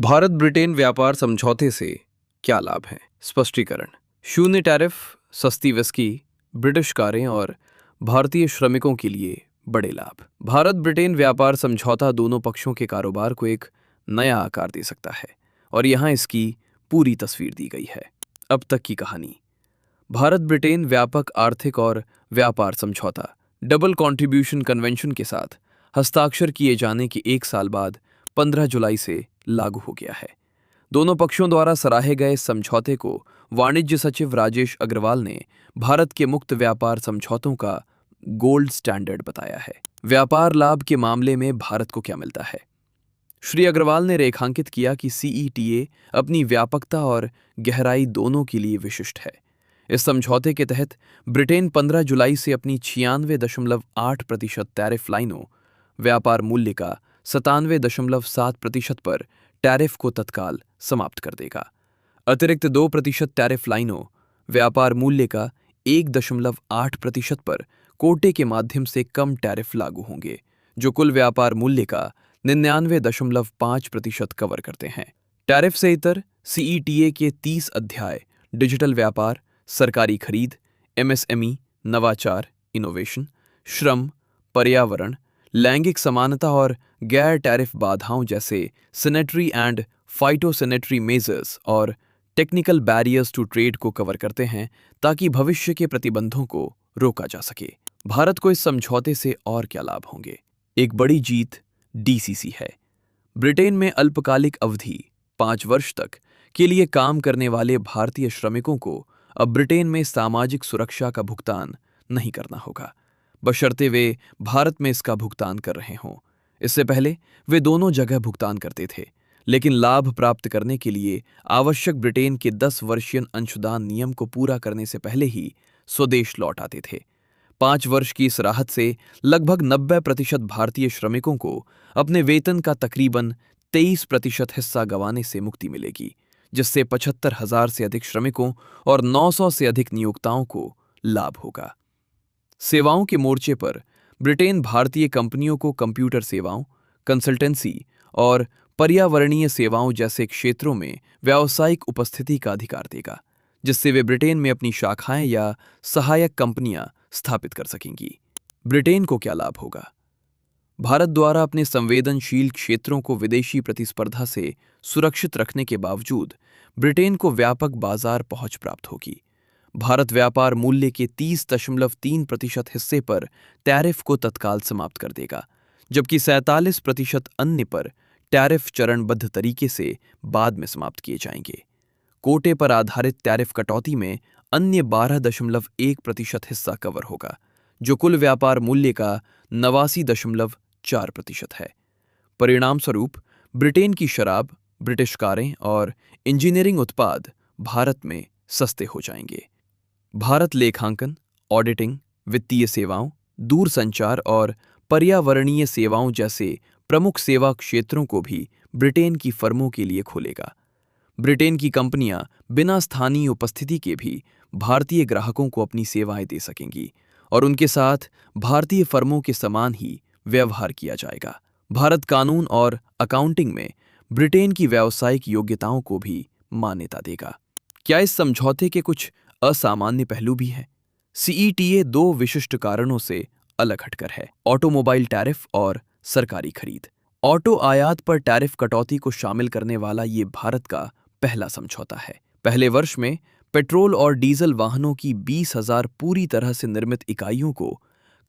Bharat Britain व्यापार समझौते से क्या लाभ है? स्पष्टीकरण। शून्य टैरिफ, सस्ती विस्की, ब्रिटिश कारें और भारतीय श्रमिकों के लिए बड़े लाभ। भारत ब्रिटेन व्यापार समझौता दोनों पक्षों के कारोबार को एक नया आकार दे सकता है और यहाँ इसकी पूरी तस्वीर दी गई है। अब तक की कहानी। भारत ब्रिटेन व्यापक आर्थिक और व्यापार समझौता डबल कॉन्ट्रीब्यूशन कन्वेंशन के साथ हस्ताक्षर किए जाने के एक साल बाद 15 जुलाई से लागू हो गया है। दोनों पक्षों द्वारा सराहे गए इस समझौते को वाणिज्य सचिव राजेश अग्रवाल ने भारत के मुक्त व्यापार समझौतों का गोल्ड स्टैंडर्ड बताया है। व्यापार लाभ के मामले में भारत को क्या मिलता है? श्री अग्रवाल ने रेखांकित किया कि सीईटीए अपनी व्यापकता और गहराई दोनों के लिए विशिष्ट है। इस समझौते के तहत ब्रिटेन 15 जुलाई से अपनी 96.8% टैरिफ लाइनों, व्यापार मूल्य का 97.7% पर टैरिफ को तत्काल समाप्त कर देगा। अतिरिक्त 2% टैरिफ लाइनों, व्यापार मूल्य का 1.8% पर कोटे के माध्यम से कम टैरिफ लागू होंगे, जो कुल व्यापार मूल्य का 99.5% कवर करते हैं। टैरिफ से इतर सीईटीए के 30 अध्याय डिजिटल व्यापार, सरकारी खरीद, एमएसएमई, नवाचार, इनोवेशन, श्रम, पर्यावरण, लैंगिक समानता और गैर टैरिफ बाधाओं जैसे सैनिटरी एंड फाइटोसैनिटरी मेजर्स और टेक्निकल बैरियर्स टू ट्रेड को कवर करते हैं ताकि भविष्य के प्रतिबंधों को रोका जा सके। भारत को इस समझौते से और क्या लाभ होंगे? एक बड़ी जीत डीसीसी है। ब्रिटेन में अल्पकालिक अवधि 5 वर्ष तक के लिए काम करने वाले भारतीय श्रमिकों को अब ब्रिटेन में सामाजिक सुरक्षा का भुगतान नहीं करना होगा, बशर्ते वे भारत में इसका भुगतान कर रहे हों। इससे पहले वे दोनों जगह भुगतान करते थे, लेकिन लाभ प्राप्त करने के लिए आवश्यक ब्रिटेन के 10 वर्षीय अंशदान नियम को पूरा करने से पहले ही स्वदेश लौट आते थे। 5 वर्ष की इस राहत से लगभग 90% भारतीय श्रमिकों को अपने वेतन का तकरीबन 23% हिस्सा गंवाने से मुक्ति मिलेगी, जिससे 75,000 से अधिक श्रमिकों और 900 से अधिक नियोक्ताओं को लाभ होगा। सेवाओं के मोर्चे पर ब्रिटेन भारतीय कंपनियों को कंप्यूटर सेवाओं, कंसल्टेंसी और पर्यावरणीय सेवाओं जैसे क्षेत्रों में व्यावसायिक उपस्थिति का अधिकार देगा, जिससे वे ब्रिटेन में अपनी शाखाएं या सहायक कंपनियां स्थापित कर सकेंगी। ब्रिटेन को क्या लाभ होगा? भारत द्वारा अपने संवेदनशील क्षेत्रों को विदेशी प्रतिस्पर्धा से सुरक्षित रखने के बावजूद ब्रिटेन को व्यापक बाजार पहुंच प्राप्त होगी। भारत व्यापार मूल्य के 30.3% हिस्से पर टैरिफ को तत्काल समाप्त कर देगा, जबकि 47% अन्य पर टैरिफ चरणबद्ध तरीके से बाद में समाप्त किए जाएंगे। कोटे पर आधारित टैरिफ कटौती में अन्य 12.1% हिस्सा कवर होगा, जो कुल व्यापार मूल्य का 89.4% है। परिणाम स्वरूप ब्रिटेन की शराब, ब्रिटिश कारें और इंजीनियरिंग उत्पाद भारत में सस्ते हो जाएंगे। भारत लेखांकन, ऑडिटिंग, वित्तीय सेवाओं, दूरसंचार और पर्यावरणीय सेवाओं जैसे प्रमुख सेवा क्षेत्रों को भी ब्रिटेन की फर्मों के लिए खोलेगा। ब्रिटेन की कंपनियां बिना स्थानीय उपस्थिति के भी भारतीय ग्राहकों को अपनी सेवाएं दे सकेंगी और उनके साथ भारतीय फर्मों के समान ही व्यवहार किया जाएगा। भारत कानून और अकाउंटिंग में ब्रिटेन की व्यावसायिक योग्यताओं को भी मान्यता देगा। क्या इस समझौते के कुछ असामान्य पहलू भी हैं? सीईटीए 2 विशिष्ट कारणों से अलग हटकर है: ऑटोमोबाइल टैरिफ और सरकारी खरीद। ऑटो आयात पर टैरिफ कटौती को शामिल करने वाला ये भारत का पहला समझौता है। पहले वर्ष में पेट्रोल और डीजल वाहनों की 20,000 पूरी तरह से निर्मित इकाइयों को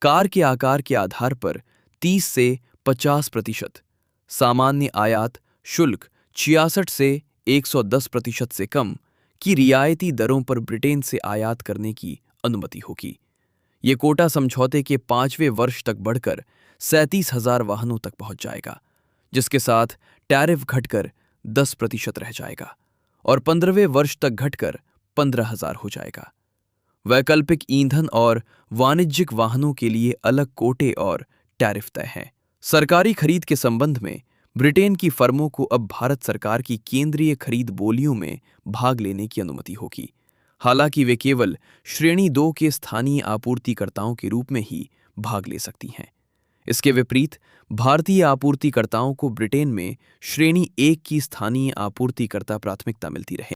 कार के आकार के आधार पर 30 से 50%, सामान्य आयात शुल्क 66 से 110% से कम की रियायती दरों पर ब्रिटेन से आयात करने की अनुमति होगी। ये कोटा समझौते के 5वें वर्ष तक बढ़कर 37,000 वाहनों तक पहुंच जाएगा, जिसके साथ टैरिफ घटकर 10% रह जाएगा और 15वें वर्ष तक घटकर 15,000 हो जाएगा। वैकल्पिक ईंधन और वाणिज्यिक वाहनों के लिए अलग कोटे और टैरिफ तय हैं। सरकारी खरीद के संबंध में ब्रिटेन की फर्मों को अब भारत सरकार की केंद्रीय खरीद बोलियों में भाग लेने की अनुमति होगी। हालांकि वे केवल श्रेणी 2 के स्थानीय आपूर्तिकर्ताओं के रूप में ही भाग ले सकती हैं। इसके विपरीत भारतीय आपूर्तिकर्ताओं को ब्रिटेन में श्रेणी 1 की स्थानीय आपूर्तिकर्ता प्राथमिकता मिलती रहे।